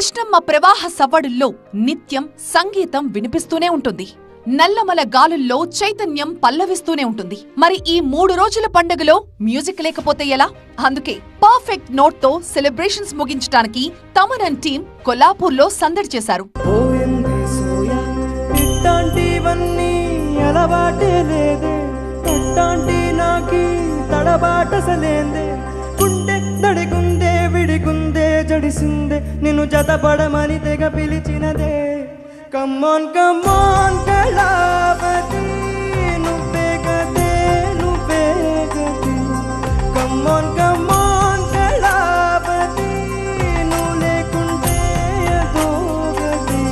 కృష్ణమ్మ ప్రవాహ సవ్వడుల్లో నిత్యం సంగీతం వినిపిస్తూనే ఉంటుంది. నల్లమల గాలుల్లో చైతన్యం పల్లవిస్తూనే ఉంటుంది. మరి ఈ 3 రోజుల పండుగలో మ్యూజిక్ లేకపోతే ఎలా? అందుకే పర్ఫెక్ట్ నోట్ తో సెలబ్రేషన్స్ ముగించడానికి తమన్ అండ్ టీం కొల్లాపూర్లో సందడి చేశారు. నిన్ను జతపడమని తెగ పిలిచినదే. కమ్మోన్ కమ్మోన్ కళావతి నువ్వే గదే నువ్వే గది. కమ్మోన్ కమ్మోన్ కళావతి నువ్వు లేకుంటే అదోగది.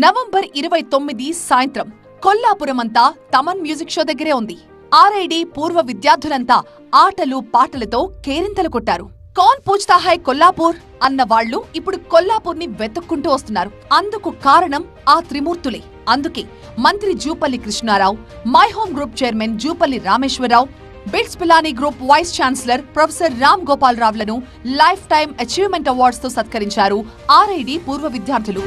నవంబర్ 29 సాయంత్రం కొల్లాపురమంతా తమన్ మ్యూజిక్ షో దగ్గరే ఉంది. RID పూర్వ విద్యార్థులంతా ఆటలు పాటలతో కేరింతలు కొట్టారు. కౌన్ పూజ్తా హై కొల్లాపూర్ అన్న వాళ్లు ఇప్పుడు కొల్లాపూర్ని వెతుక్కుంటూ వస్తున్నారు. అందుకు కారణం ఆ త్రిమూర్తులే. అందుకే మంత్రి Jupalli Krishna Rao, My Home Group chairman Jupalli Rameshwar Rao, BITS Pilani group vice chancellor professor Ram Gopal రావులను లైఫ్ టైమ్ అచీవ్మెంట్ అవార్డ్స్ తో సత్కరించారు RID పూర్వ విద్యార్థులు.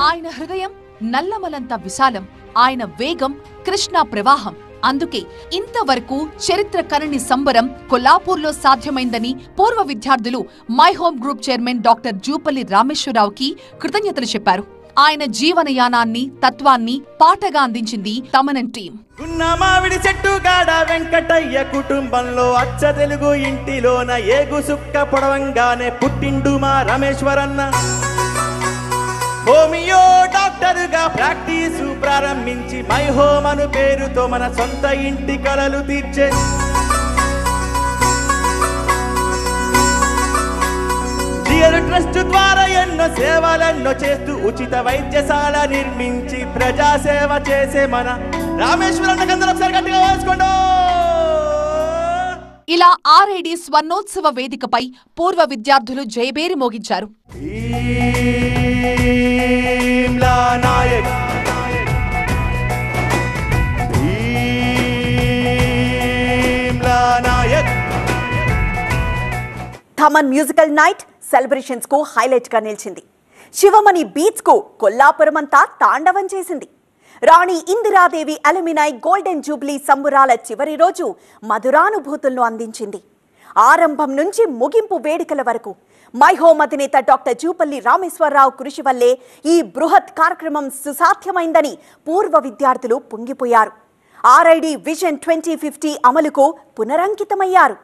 ఆయన హృదయం నల్లమలంత విశాలం, ఆయన వేగం కృష్ణా ప్రవాహం. అందుకే ఇంతవరకు చరిత్ర కనని సంబరం కొల్లాపూర్లో సాధ్యమైందని పూర్వ విద్యార్థులు My Home Group chairman doctor Jupalli రామేశ్వరరావుకి కృతజ్ఞతలు చెప్పారు. ఆయన జీవనయానాన్ని తత్వాన్ని పాటగా అందించింది తమన్ అండ్ టీం. మామిడి చెట్టు గాడ వెంకటయ్య కుటుంబంలో అచ్చ తెలుగు ఇంటిలోన ఏగు సుక్క పొడవంగానే పుట్టిండు మా రమేశ్వరన్న. హోమియో డాక్టరుగా ప్రాక్టీసు ప్రారంభించి మై హోమ్ అను పేరుతో మన సొంత ఇంటి కలలు తీర్చే. జియల్ ట్రస్ట్ ద్వారా ఎన్నో సేవలెన్నో చేస్తూ ఉచిత వైద్యశాల నిర్మించి ప్రజాసేవ చేసే మన రామేశ్వరన్న ఒకసారి గట్టిగా వేసుకోండి. ఇలా RID స్వర్ణోత్సవ వేదికపై పూర్వ విద్యార్థులు జయబేరి మోగించారు. తమన్ మ్యూజికల్ నైట్ సెలబ్రేషన్స్ కు హైలైట్ గా నిలిచింది. శివమణి బీచ్ కు కొల్లాపురమంతా తాండవం చేసింది. రాణి ఇందిరాదేవి అలుమినై గోల్డెన్ జూబ్లీ సంబురాల చివరి రోజు మధురానుభూతులను అందించింది. ఆరంభం నుంచి ముగింపు వేడుకల వరకు మై హోమ్ అధినేత డాక్టర్ జూపల్లి రామేశ్వరరావు కృషి వల్లే ఈ బృహత్ కార్యక్రమం సుసాధ్యమైందని పూర్వ విద్యార్థులు పొంగిపోయారు. RID విజన్ 2050 అమలుకు పునరంకితమయ్యారు.